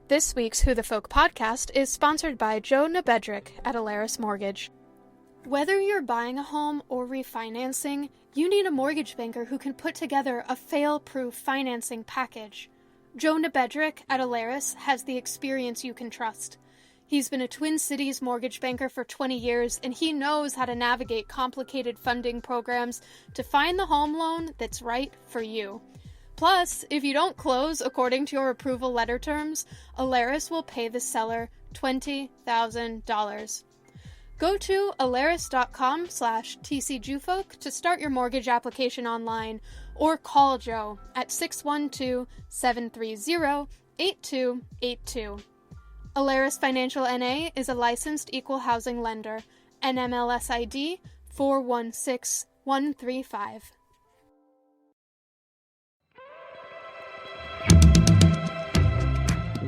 This week's Who the Folk podcast is sponsored by Joe Nebedrick at Alaris Mortgage. Whether you're buying a home or refinancing, you need a mortgage banker who can put together a fail-proof financing package. Joe Nebedrick at Alaris has the experience you can trust. He's been a Twin Cities mortgage banker for 20 years, and he knows how to navigate complicated funding programs to find the home loan that's right for you. Plus, if you don't close according to your approval letter terms, Alaris will pay the seller $20,000. Go to alaris.com/tcjufolk to start your mortgage application online, or call Joe at 612-730-8282. Alaris Financial NA is a licensed equal housing lender, NMLS ID 416135.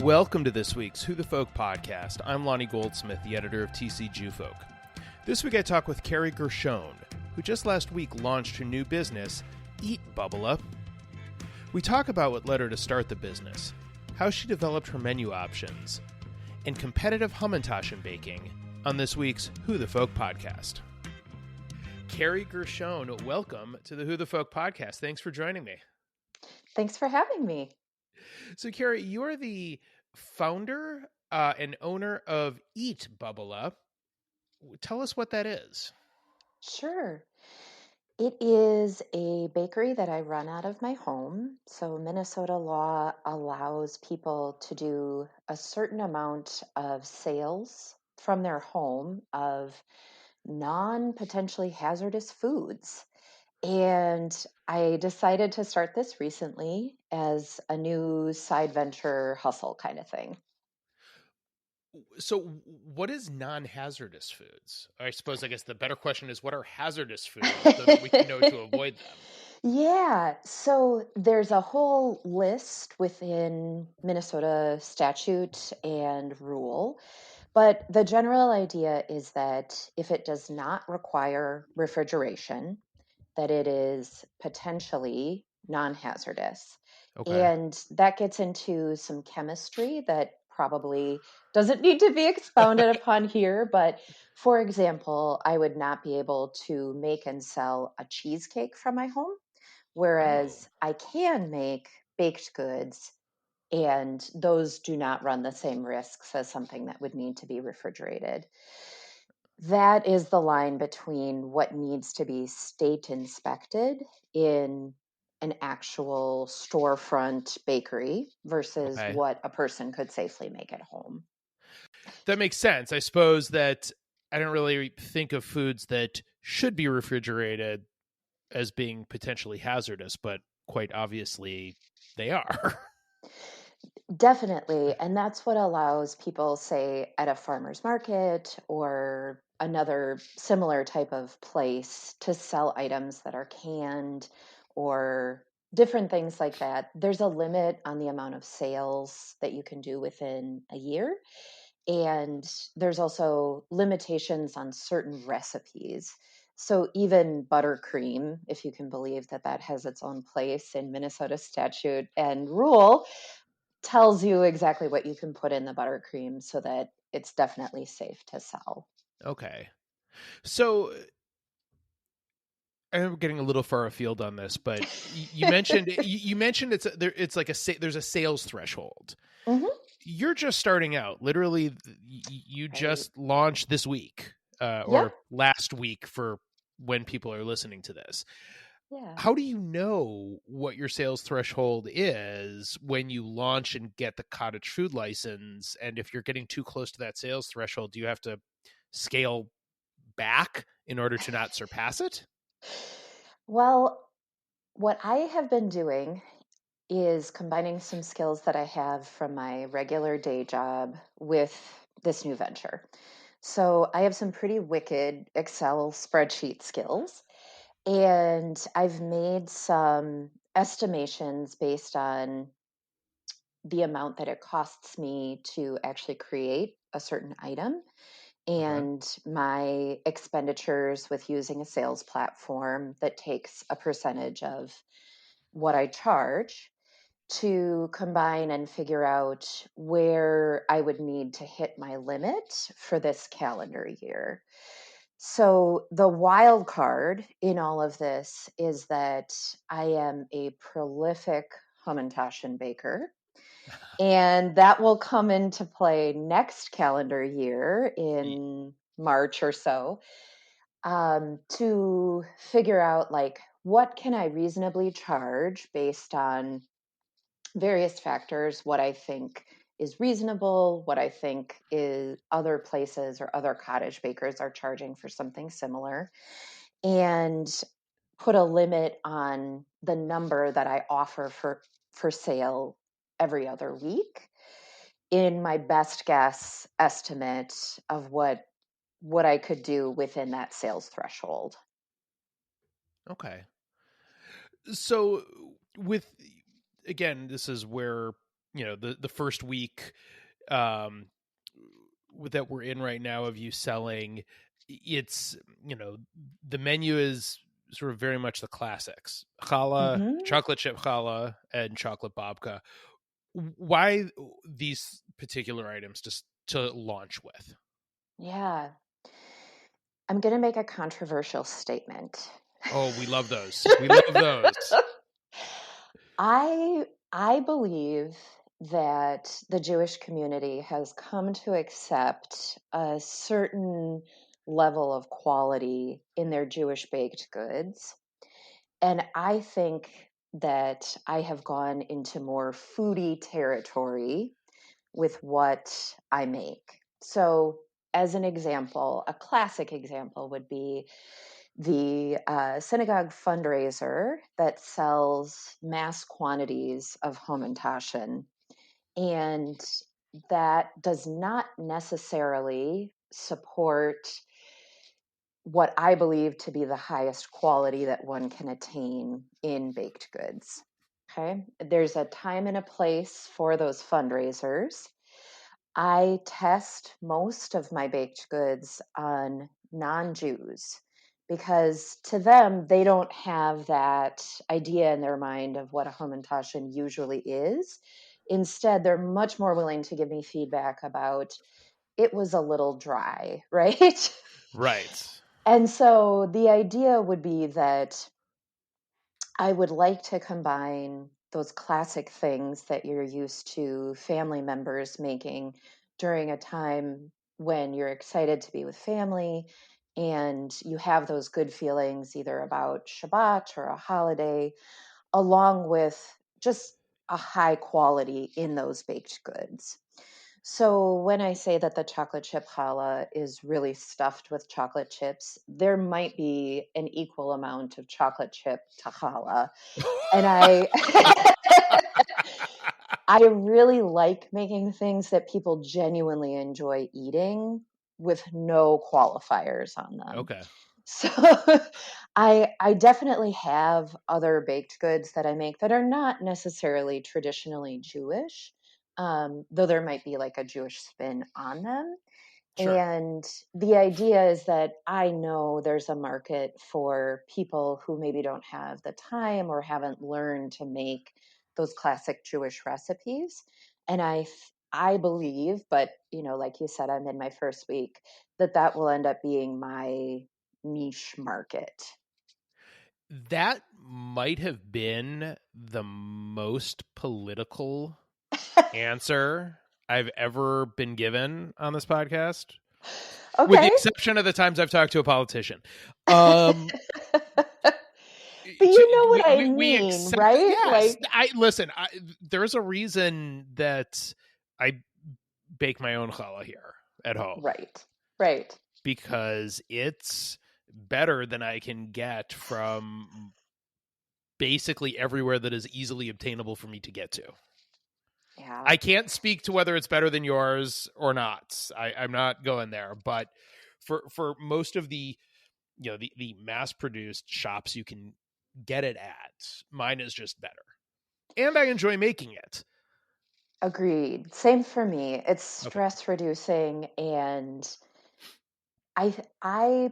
Welcome to this week's Who the Folk podcast. I'm Lonnie Goldsmith, the editor of TC Jewfolk. This week I talk with Kerry Gershone, who just last week launched her new business, Eat Bubbaleh. We talk about what led her to start the business, how she developed her menu options, and competitive hamentashen baking on this week's Who the Folk podcast. Kerry Gershone, welcome to the Who the Folk podcast. Thanks for joining me. Thanks for having me. So, Kerry, you're the founder and owner of Eat Bubbaleh. Tell us what that is. Sure. It is a bakery that I run out of my home. So Minnesota law allows people to do a certain amount of sales from their home of non-potentially hazardous foods. And I decided to start this recently as a new side venture hustle kind of thing. So what is non-hazardous foods? I guess the better question is, what are hazardous foods so that we can know to avoid them? Yeah, so there's a whole list within Minnesota statute and rule, but the general idea is that if it does not require refrigeration, that it is potentially non-hazardous. Okay. And that gets into some chemistry that probably doesn't need to be expounded upon here. But for example, I would not be able to make and sell a cheesecake from my home, whereas I can make baked goods, and those do not run the same risks as something that would need to be refrigerated. That is the line between what needs to be state inspected in an actual storefront bakery versus Okay. what a person could safely make at home. That makes sense. I suppose that I don't really think of foods that should be refrigerated as being potentially hazardous, but quite obviously they are. Definitely. And that's what allows people, say, at a farmer's market or another similar type of place to sell items that are canned or different things like that. There's a limit on the amount of sales that you can do within a year. And there's also limitations on certain recipes. So even buttercream, if you can believe that that has its own place in Minnesota statute and rule, tells you exactly what you can put in the buttercream so that it's definitely safe to sell. Okay. So I'm getting a little far afield on this, but you mentioned it's like there's a sales threshold. Mm-hmm. You're just starting out. Literally, you just launched this week or last week for when people are listening to this. Yeah. How do you know what your sales threshold is when you launch and get the cottage food license? And if you're getting too close to that sales threshold, do you have to scale back in order to not surpass it? Well, what I have been doing is combining some skills that I have from my regular day job with this new venture. So I have some pretty wicked Excel spreadsheet skills, and I've made some estimations based on the amount that it costs me to actually create a certain item and my expenditures with using a sales platform that takes a percentage of what I charge. to combine and figure out where I would need to hit my limit for this calendar year. So, the wild card in all of this is that I am a prolific hamentashen baker. And that will come into play next calendar year in March or so, to figure out like what can I reasonably charge based on various factors, what I think is reasonable, what I think is other places or other cottage bakers are charging for something similar, and put a limit on the number that I offer for sale every other week in my best guess estimate of what I could do within that sales threshold. Okay. So with again, this is where, the first week um that we're in right now of you selling, it's, the menu is sort of very much the classics: challah, Hmm. chocolate chip challah, and chocolate babka. Why these particular items just to launch with? Yeah. I'm going to make a controversial statement. Oh, we love those. We love those. I believe that the Jewish community has come to accept a certain level of quality in their Jewish baked goods. And I think that I have gone into more foodie territory with what I make. So, as an example, a classic example would be the synagogue fundraiser that sells mass quantities of hamentashen, and that does not necessarily support what I believe to be the highest quality that one can attain in baked goods. Okay, there's a time and a place for those fundraisers. I test most of my baked goods on non-Jews because to them, they don't have that idea in their mind of what a hamantashen usually is. Instead, they're much more willing to give me feedback about it was a little dry, right? Right. And so the idea would be that I would like to combine those classic things that you're used to family members making during a time when you're excited to be with family and you have those good feelings either about Shabbat or a holiday, along with just a high quality in those baked goods. So when I say that the chocolate chip challah is really stuffed with chocolate chips, there might be an equal amount of chocolate chip to challah. And I really like making things that people genuinely enjoy eating with no qualifiers on them. Okay. So I definitely have other baked goods that I make that are not necessarily traditionally Jewish, though there might be like a Jewish spin on them. Sure. And the idea is that I know there's a market for people who maybe don't have the time or haven't learned to make those classic Jewish recipes. And I believe, but like you said, I'm in my first week, that will end up being my niche market. That might have been the most political answer I've ever been given on this podcast, with the Okay. exception of the times I've talked to a politician. But you know what I We mean, accept that. right? Yes, Like, I listen. There's a reason that I bake my own challah here at home, right, right. because it's better than I can get from basically everywhere that is easily obtainable for me to get to. Yeah. I can't speak to whether it's better than yours or not. I'm not going there, but for most of the the mass produced shops you can get it at, mine is just better, and I enjoy making it. Agreed. Same for me. It's Okay. stress reducing, and I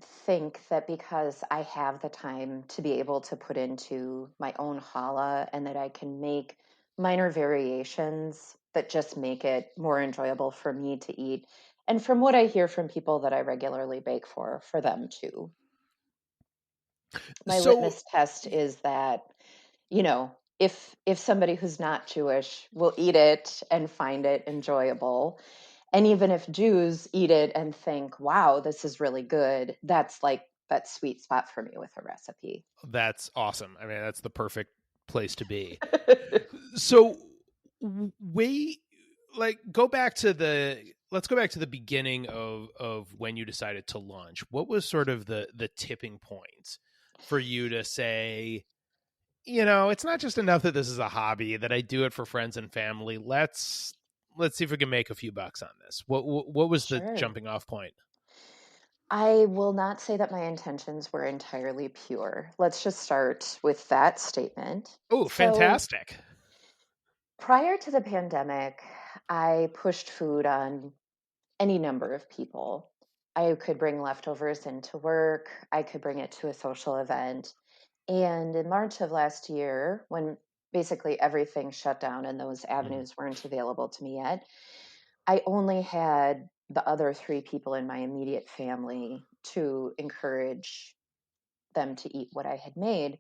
think that because I have the time to be able to put into my own challah and that I can make minor variations that just make it more enjoyable for me to eat. And from what I hear from people that I regularly bake for them too. My So, litmus test is that, you know, if somebody who's not Jewish will eat it and find it enjoyable, and even if Jews eat it and think, wow, this is really good, that's like that sweet spot for me with a recipe. that's awesome. I mean, that's the perfect place to be. So, wait, like, let's go back to the beginning of when you decided to launch. What was sort of the tipping point for you to say, it's not just enough that this is a hobby, that I do it for friends and family. Let's see if we can make a few bucks on this. What was the Sure. jumping off point? I will not say that my intentions were entirely pure. Let's just start with that statement. Oh, So, fantastic. prior to the pandemic, I pushed food on any number of people. I could bring leftovers into work, I could bring it to a social event. And in March of last year, when basically everything shut down and those Mhm. avenues weren't available to me yet, I only had the other three people in my immediate family to encourage them to eat what I had made.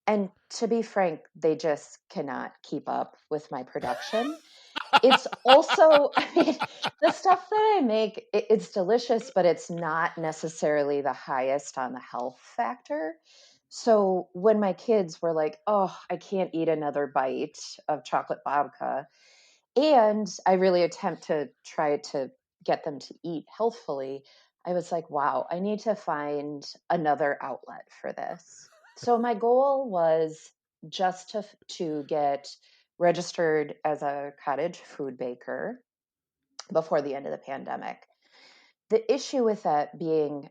And to be frank, they just cannot keep up with my production. It's also, I mean, the stuff that I make, it's delicious, but it's not necessarily the highest on the health factor. So when my kids were like, oh, I can't eat another bite of chocolate babka, and I really attempt to try to get them to eat healthfully, I was like, wow, I need to find another outlet for this. So my goal was just to get registered as a cottage food baker before the end of the pandemic. The issue with that being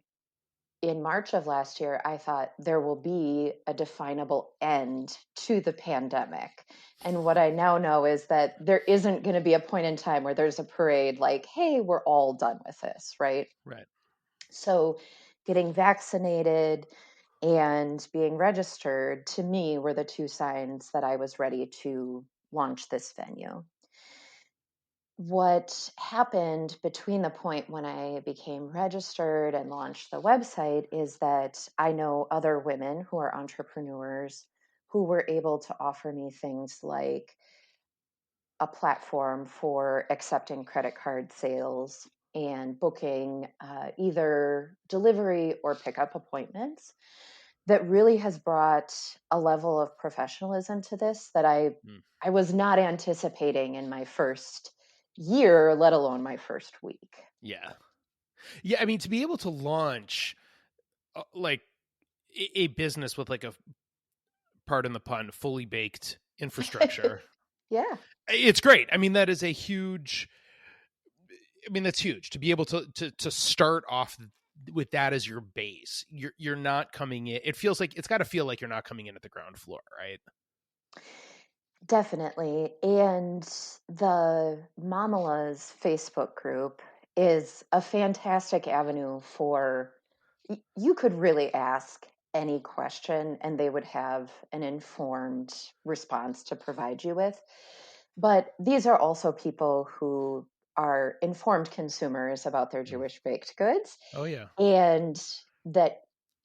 in March of last year, I thought there will be a definable end to the pandemic. And what I now know is that there isn't going to be a point in time where there's a parade like, hey, we're all done with this, right? Right. So getting vaccinated and being registered to me were the two signs that I was ready to launch this venue. What happened between the point when I became registered and launched the website is that I know other women who are entrepreneurs who were able to offer me things like a platform for accepting credit card sales and booking either delivery or pickup appointments that really has brought a level of professionalism to this that Mm. I was not anticipating in my first year, let alone my first week. Yeah. Yeah. I mean, to be able to launch like a business with like a, pardon the pun, fully baked infrastructure, Yeah, it's great. I mean, that is a huge, I mean, that's huge to be able to start off with that as your base. You're not coming in. It feels like it's got to feel like you're not coming in at the ground floor, right? definitely. And the Mamalas Facebook group is a fantastic avenue for you could really ask any question and they would have an informed response to provide you with. But these are also people who are informed consumers about their Mm. Jewish baked goods Oh yeah. and that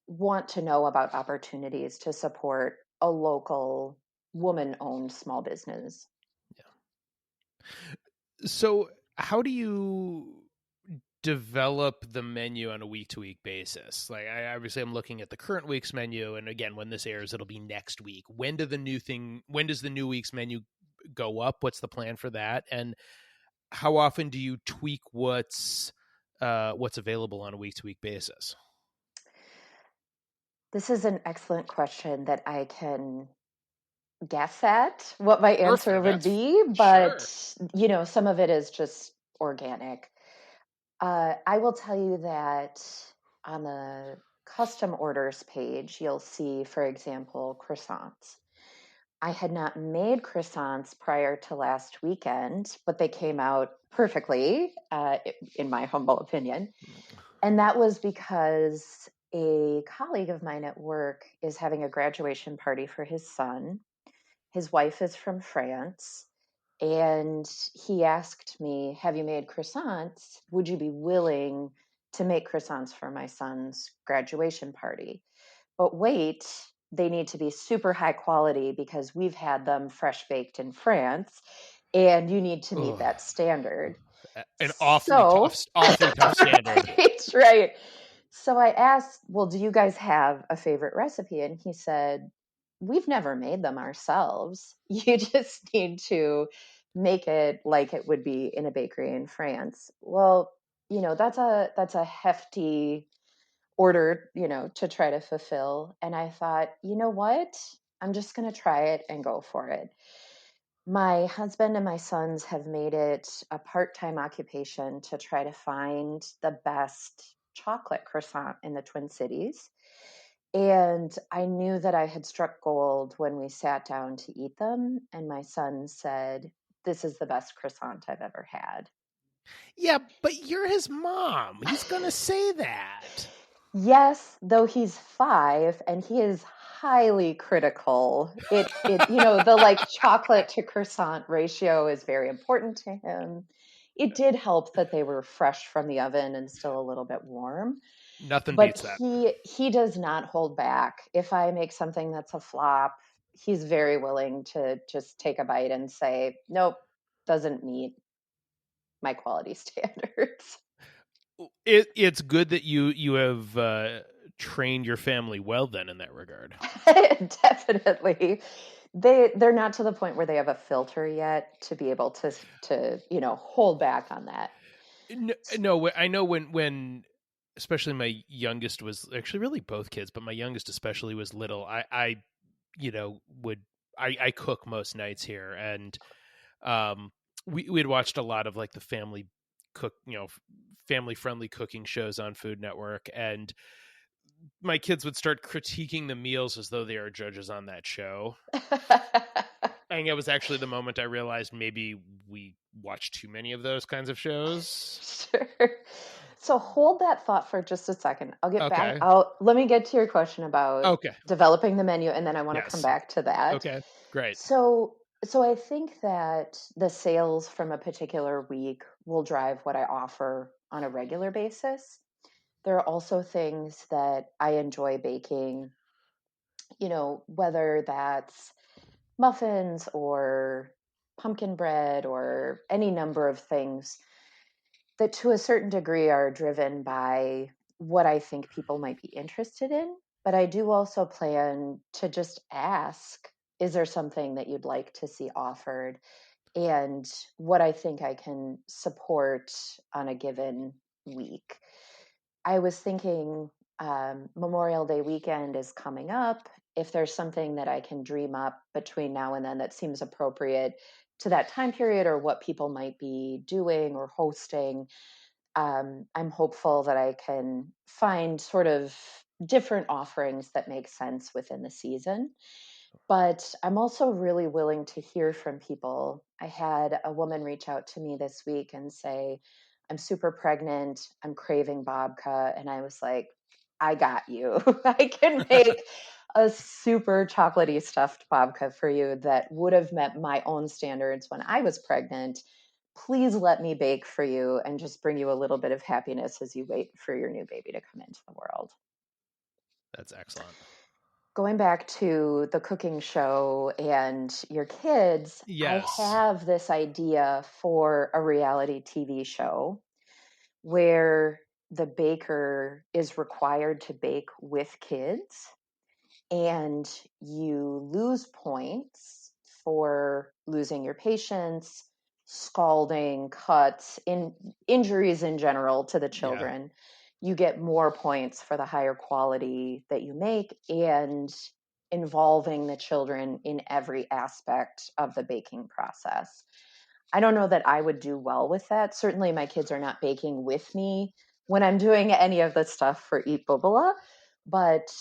want to know about opportunities to support a local woman owned small business. So how do you develop the menu on a week to week basis? Like, I obviously I'm looking at the current week's menu, and again, when this airs, it'll be next week. When does the new week's menu go up? What's the plan for that? And how often do you tweak what's available on a week to week basis? This is an excellent question that I can guess at what my answer Perfect. would That's be, sure. but some of it is just organic. I will tell you that on the custom orders page, you'll see, for example, croissants. I had not made croissants prior to last weekend, but they came out perfectly, in my humble opinion. And that was because a colleague of mine at work is having a graduation party for his son. His wife is from France. And he asked me, have you made croissants? Would you be willing to make croissants for my son's graduation party? But wait, they need to be super high quality because we've had them fresh baked in France and you need to meet Ugh. that standard. An So, awfully tough standard. it's right. So I asked, well, do you guys have a favorite recipe? And he said, we've never made them ourselves. You just need to make it like it would be in a bakery in France. Well, that's a hefty order, to try to fulfill. And I thought, you know what? I'm just going to try it and go for it. My husband and my sons have made it a part-time occupation to try to find the best chocolate croissant in the Twin Cities. And I knew that I had struck gold when we sat down to eat them. And my son said, this is the best croissant I've ever had. Yeah, but you're his mom. He's going to say that. Yes, though he's 5 and he is highly critical. The like chocolate to croissant ratio is very important to him. It did help that they were fresh from the oven and still a little bit warm, Nothing but beats that. he does not hold back. If I make something that's a flop, he's very willing to just take a bite and say, "Nope, doesn't meet my quality standards." It's good that you have trained your family well then in that regard. Definitely. They're not to the point where they have a filter yet to be able to hold back on that. No, I know when especially my youngest was actually really both kids, but my youngest especially was little. I would I cook most nights here, and we'd watched a lot of like the family friendly cooking shows on Food Network, and my kids would start critiquing the meals as though they are judges on that show. I think it was actually the moment I realized maybe we watch too many of those kinds of shows. Sure. So hold that thought for just a second. I'll get back. Okay. Let me get to your question about Okay. developing the menu, and then I want to come Yes. back to that. Okay. Great. So I think that the sales from a particular week will drive what I offer on a regular basis. There are also things that I enjoy baking, whether that's muffins or pumpkin bread or any number of things that to a certain degree are driven by what I think people might be interested in. But I do also plan to just ask, is there something that you'd like to see offered? And what I think I can support on a given week. I was thinking Memorial Day weekend is coming up. If there's something that I can dream up between now and then that seems appropriate to that time period or what people might be doing or hosting, I'm hopeful that I can find sort of different offerings that make sense within the season. But I'm also really willing to hear from people. I had a woman reach out to me this week and say, I'm super pregnant, I'm craving babka. And I was like, I got you. I can make a super chocolatey stuffed babka for you that would have met my own standards when I was pregnant. Please let me bake for you and just bring you a little bit of happiness as you wait for your new baby to come into the world. That's excellent. Going back to the cooking show and your kids, I Yes. have this idea for a reality TV show where the baker is required to bake with kids and you lose points for losing your patience, scalding, cuts, injuries in general to the Yeah. children. You get more points for the higher quality that you make and involving the children in every aspect of the baking process. I don't know that I would do well with that. Certainly, my kids are not baking with me when I'm doing any of the stuff for Eat Bubbaleh, but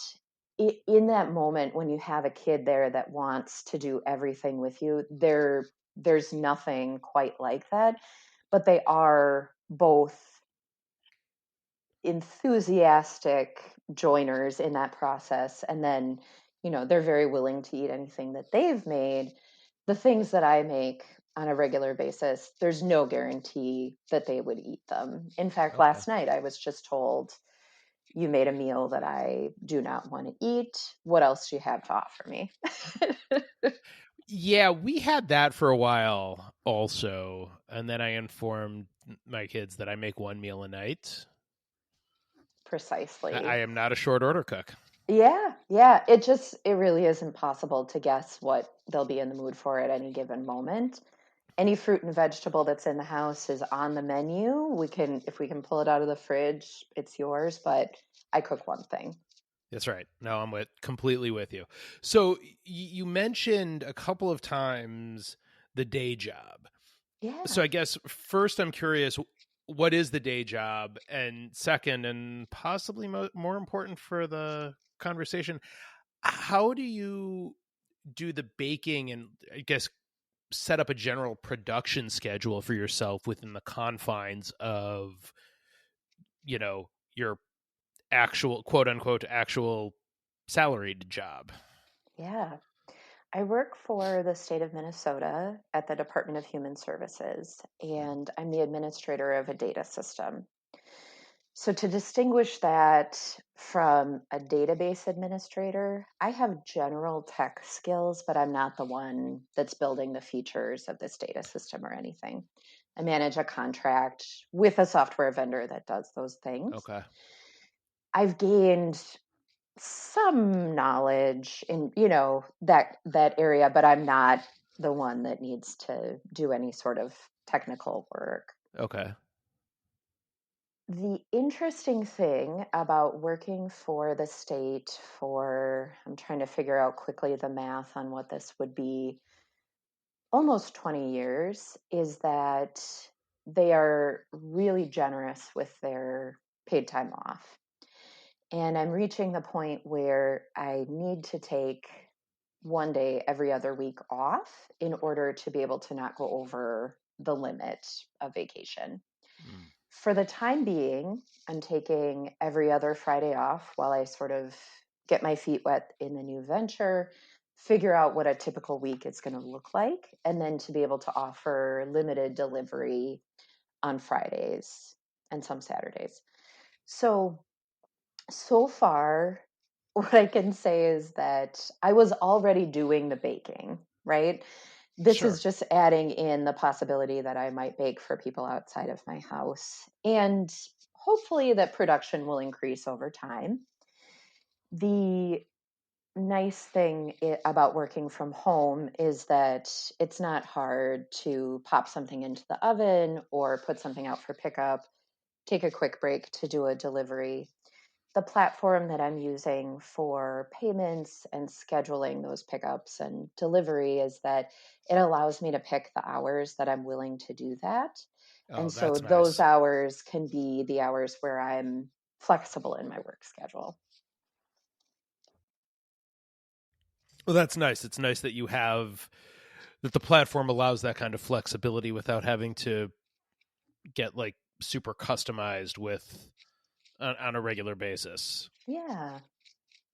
in that moment when you have a kid there that wants to do everything with you, there's nothing quite like that. But they are both enthusiastic joiners in that process. And then, they're very willing to eat anything that they've made. The things that I make on a regular basis, there's no guarantee that they would eat them. In fact, Okay. last night I was just told, you made a meal that I do not want to eat. What else do you have to offer me? Yeah, we had that for a while also. And then I informed my kids that I make one meal a night. I Precisely. am not a short order cook. Yeah, yeah. It really is impossible to guess what they'll be in the mood for at any given moment. Any fruit and vegetable that's in the house is on the menu. If we can pull it out of the fridge, it's yours, but I cook one thing. That's right. No, I'm completely with you. So you mentioned a couple of times the day job. So Yeah. I guess first I'm curious, what is the day job? And second, and possibly more important for the conversation, how do you do the baking and I guess set up a general production schedule for yourself within the confines of, your actual quote unquote actual salaried job? Yeah. I work for the state of Minnesota at the Department of Human Services, and I'm the administrator of a data system. So, to distinguish that from a database administrator, I have general tech skills, but I'm not the one that's building the features of this data system or anything. I manage a contract with a software vendor that does those things. Okay. I've gained some knowledge in that area, but I'm not the one that needs to do any sort of technical work. Okay. The interesting thing about working for the state I'm trying to figure out quickly the math on what this would be, almost 20 years, is that they are really generous with their paid time off. And I'm reaching the point where I need to take one day every other week off in order to be able to not go over the limit of vacation. Mm. For the time being, I'm taking every other Friday off while I sort of get my feet wet in the new venture, figure out what a typical week is going to look like, and then to be able to offer limited delivery on Fridays and some Saturdays. So far, what I can say is that I was already doing the baking, right? This is Sure. just adding in the possibility that I might bake for people outside of my house. And hopefully that production will increase over time. The nice thing about working from home is that it's not hard to pop something into the oven or put something out for pickup, take a quick break to do a delivery. The platform that I'm using for payments and scheduling those pickups and delivery is that it allows me to pick the hours that I'm willing to do that. Oh, And so that's those nice. hours can be the hours where I'm flexible in my work schedule. Well, that's nice. It's nice that that the platform allows that kind of flexibility without having to get like super customized on a regular basis Yeah.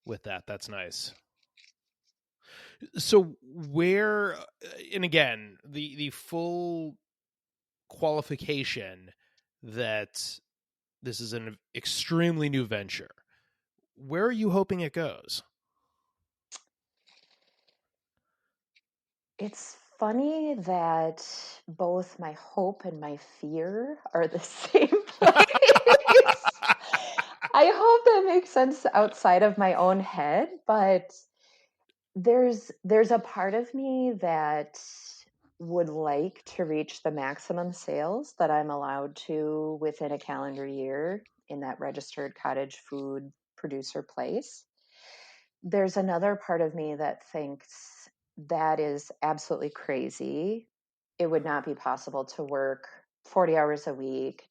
with that. That's nice. So where, and again, the full qualification that this is an extremely new venture. Where are you hoping it goes? It's funny that both my hope and my fear are the same place. I hope that makes sense outside of my own head, but there's a part of me that would like to reach the maximum sales that I'm allowed to within a calendar year in that registered cottage food producer place. There's another part of me that thinks that is absolutely crazy. It would not be possible to work 40 hours a week,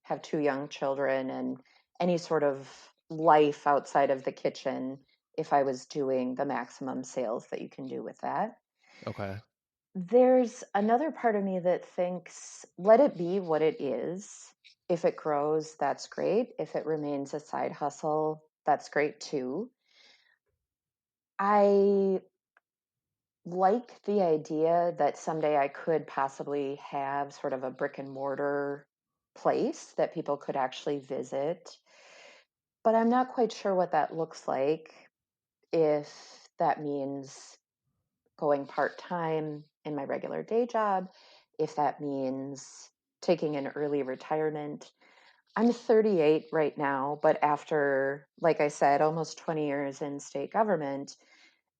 have two young children, and any sort of life outside of the kitchen if I was doing the maximum sales that you can do with that. Okay. There's another part of me that thinks, let it be what it is. If it grows, that's great. If it remains a side hustle, that's great too. I like the idea that someday I could possibly have sort of a brick and mortar place that people could actually visit, but I'm not quite sure what that looks like. If that means going part time in my regular day job, if that means taking an early retirement. I'm 38 right now, but after, like I said, almost 20 years in state government,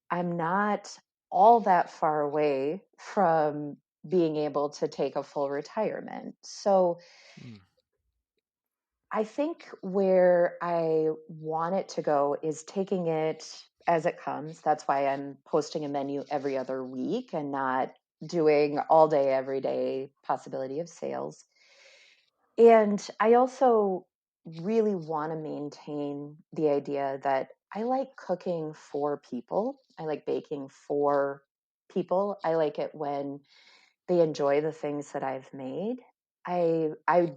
I'm not all that far away from being able to take a full retirement. So Hmm. I think where I want it to go is taking it as it comes. That's why I'm posting a menu every other week and not doing all day, every day possibility of sales. And I also really want to maintain the idea that I like cooking for people. I like baking for people. I like it when they enjoy the things that I've made. I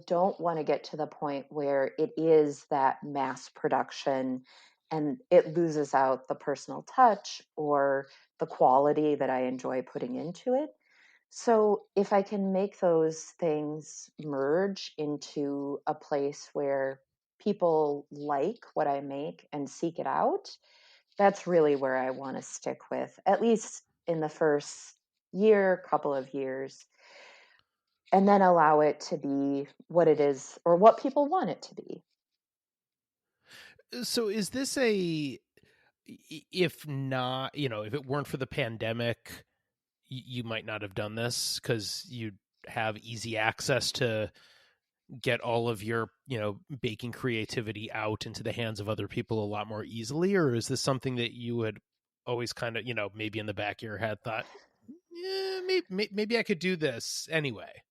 don't want to get to the point where it is that mass production and it loses out the personal touch or the quality that I enjoy putting into it. So if I can make those things merge into a place where people like what I make and seek it out, that's really where I want to stick with, at least in the first year, couple of years, and then allow it to be what it is or what people want it to be. So is this if not, if it weren't for the pandemic, you might not have done this because you'd have easy access to get all of your, baking creativity out into the hands of other people a lot more easily? Or is this something that you had always kind of, maybe in the back of your head thought, yeah, maybe I could do this anyway?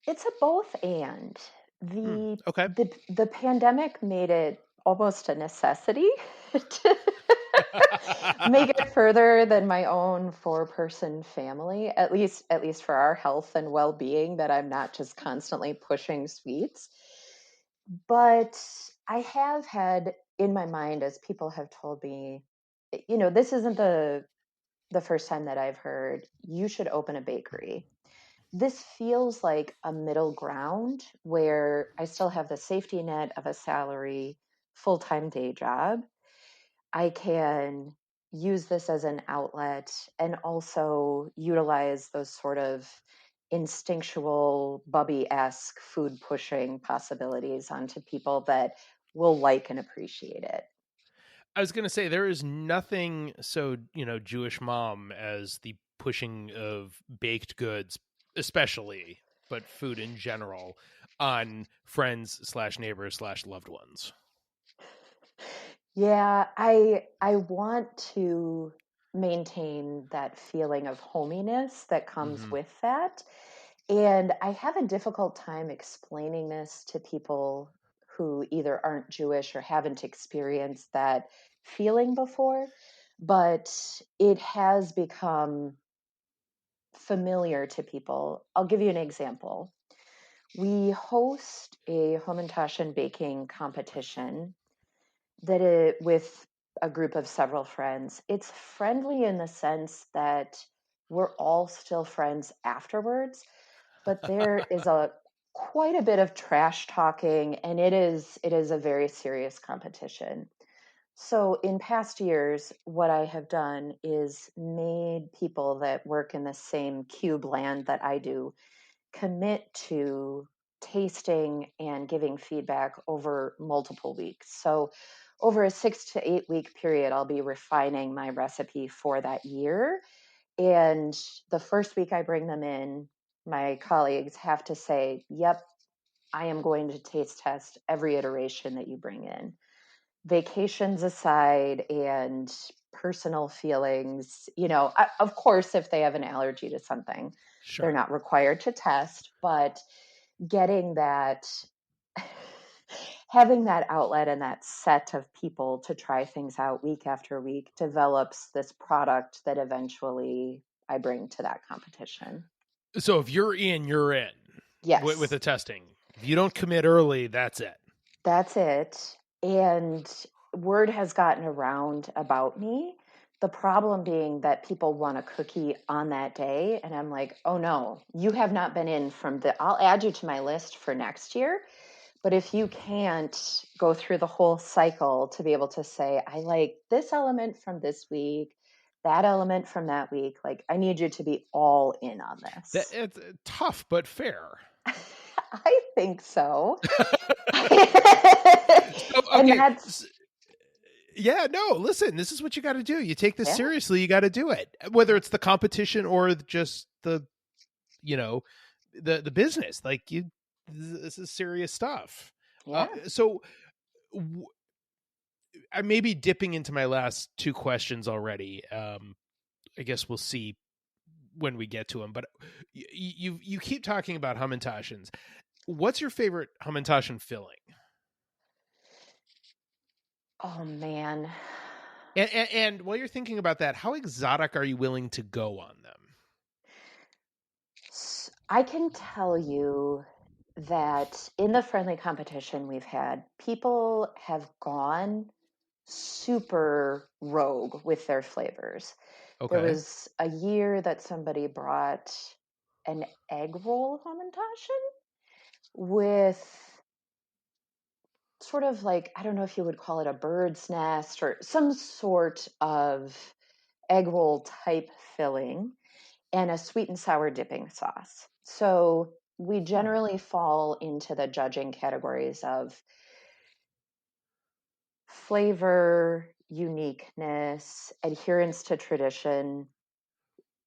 It's a both and. Hmm. The Okay. the pandemic made it almost a necessity to make it further than my own four-person family, at least for our health and well-being, that I'm not just constantly pushing sweets. But I have had in my mind, as people have told me, this isn't the first time that I've heard you should open a bakery. This feels like a middle ground where I still have the safety net of a salary, full-time day job. I can use this as an outlet and also utilize those sort of instinctual, Bubby-esque food pushing possibilities onto people that will like and appreciate it. I was going to say there is nothing so, Jewish mom as the pushing of baked goods, especially, but food in general, on friends slash neighbors slash loved ones. Yeah, I want to maintain that feeling of hominess that comes Mm-hmm. with that. And I have a difficult time explaining this to people who either aren't Jewish or haven't experienced that feeling before, but it has become familiar to people. I'll give you an example. We host a hamentashen baking competition with a group of several friends. It's friendly in the sense that we're all still friends afterwards, but there is a quite a bit of trash talking, and it is a very serious competition. So in past years, what I have done is made people that work in the same cube land that I do commit to tasting and giving feedback over multiple weeks. So over a 6 to 8 week period, I'll be refining my recipe for that year. And the first week I bring them in, my colleagues have to say, yep, I am going to taste test every iteration that you bring in. Vacations aside and personal feelings, of course, if they have an allergy to something, they're Sure. not required to test, but getting that, having that outlet and that set of people to try things out week after week develops this product that eventually I bring to that competition. So if you're in, you're in. with Yes, the testing. If you don't commit early, that's it. that's it. And word has gotten around about me. The problem being that people want a cookie on that day. And I'm like, oh no, you have not been in from I'll add you to my list for next year. But if you can't go through the whole cycle to be able to say, I like this element from this week, that element from that week, like I need you to be all in on That this. it's tough but fair. I think so. So, And okay, that's, yeah, no, listen, this is what you got to do. You take this yeah, seriously, you got to do it. Whether yeah, it's the competition or just the, you know, the business. Like this is serious stuff. yeah. So w- I may be dipping into my last two questions already. I guess we'll see when we get to them. But you keep talking about hamentashens. What's your favorite hamentashen filling? Oh man. And while you're thinking about that, how exotic are you willing to go on them? I can tell you that in the friendly competition we've had, people have gone super rogue with their flavors. There Okay. was a year that somebody brought an egg roll hamantashen with sort of like, I don't know if you would call it a bird's nest or some sort of egg roll type filling and a sweet and sour dipping sauce. So we generally fall into the judging categories of flavor, uniqueness, adherence to tradition.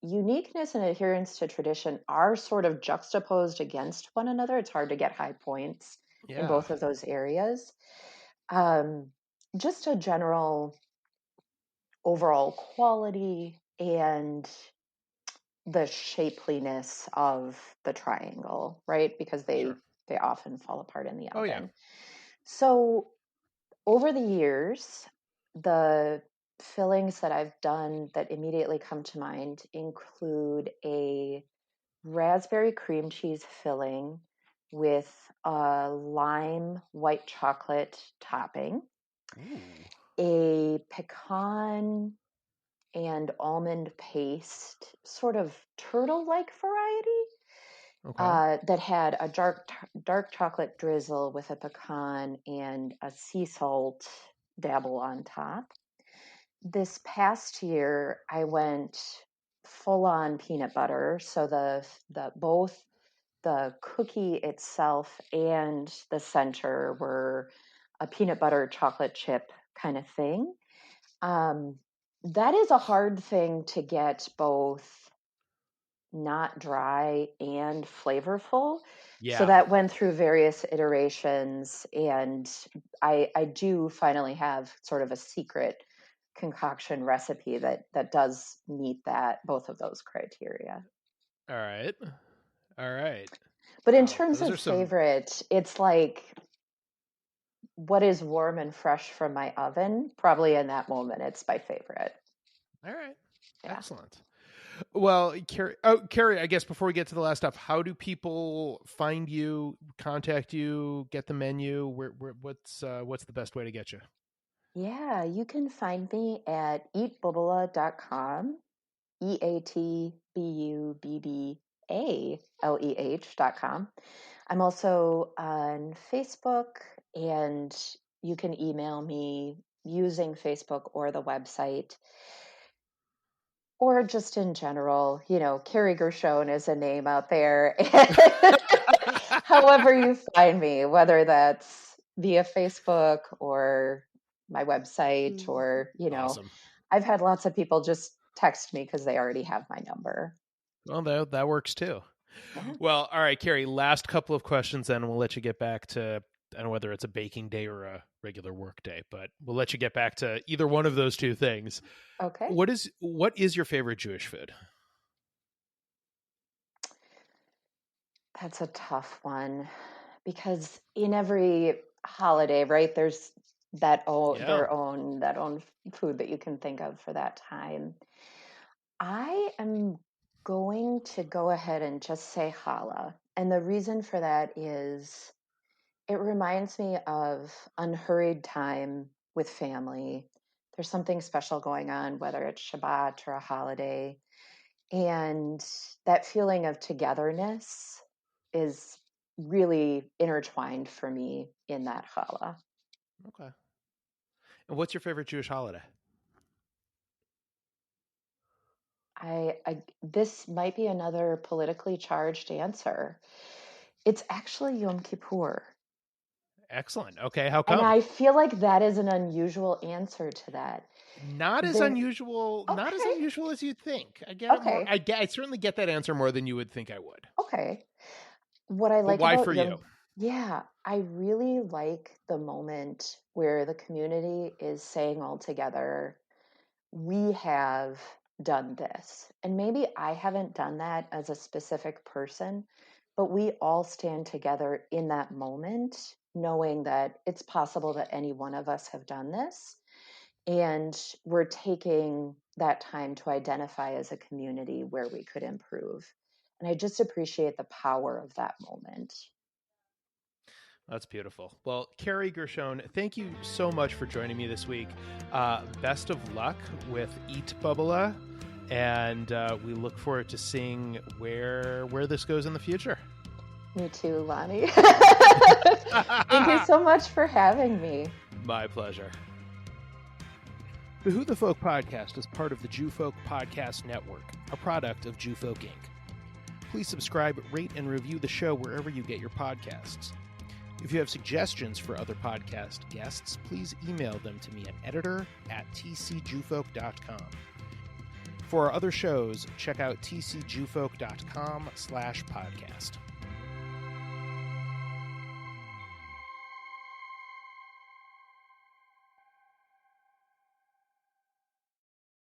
Uniqueness and adherence to tradition are sort of juxtaposed against one another. It's hard to get high points in Yeah. both of those areas. Um, just a general overall quality and the shapeliness of the triangle, right? Because Sure. they often fall apart in the Oh yeah. oven. So over the years, the fillings that I've done that immediately come to mind include a raspberry cream cheese filling with a lime white chocolate topping, Ooh. a pecan and almond paste, sort of turtle like variety Okay. that had a dark chocolate drizzle with a pecan and a sea salt dabble on top. This past year, I went full on peanut butter, so the both the cookie itself and the center were a peanut butter chocolate chip kind of thing. Um, that is a hard thing to get both not dry and flavorful. So Yeah. that went through various iterations, and I do finally have sort of a secret concoction recipe that does meet that both of those criteria. All right. All right. But in Wow. terms Those of are some. favorite, it's like what is warm and fresh from my oven, probably in that moment, it's my favorite. All right. Yeah. Excellent. Well, Kerry. Oh, Kerry. I guess before we get to the last stuff, how do people find you, contact you, get the menu? What's the best way to get you? Yeah, you can find me at eatbubbaleh.com, EATBUBBALEH.com. I'm also on Facebook, and you can email me using Facebook or the website, or just in general. Kerry Gershone is a name out there. However you find me, whether that's via Facebook or my website, or, Awesome. I've had lots of people just text me because they already have my number. Well, that works too. Yeah. Well, all right, Kerry. Last couple of questions, then we'll let you get back to. I don't know whether it's a baking day or a regular work day, but we'll let you get back to either one of those two things. Okay. What is your favorite Jewish food? That's a tough one because in every holiday, right, there's Yeah. their own food that you can think of for that time. I am going to go ahead and just say challah. And the reason for that is it reminds me of unhurried time with family. There's something special going on, whether it's Shabbat or a holiday. And that feeling of togetherness is really intertwined for me in that challah. Okay. And what's your favorite Jewish holiday? This might be another politically charged answer. It's actually Yom Kippur. Excellent. Okay, how And come? I feel like that is an unusual answer to that. Not as There, unusual, not as okay, unusual as you'd think. I get it more. okay, I certainly get that answer more than you would think I would. okay. What I But like why about for you? yeah, I really like the moment where the community is saying all together, we have done this. And maybe I haven't done that as a specific person, but we all stand together in that moment, knowing that it's possible that any one of us have done this. And we're taking that time to identify as a community where we could improve. And I just appreciate the power of that moment. That's beautiful. Well, Kerry Gershone, thank you so much for joining me this week. Best of luck with Eat Bubbaleh, and we look forward to seeing where this goes in the future. Me too, Lonnie. Thank you so much for having me. My pleasure. The Who the Folk podcast is part of the Jew Folk Podcast Network, a product of Jew Folk Inc. Please subscribe, rate, and review the show wherever you get your podcasts. If you have suggestions for other podcast guests, please email them to me at editor@tcjewfolk.com. For our other shows, check out tcjewfolk.com/podcast.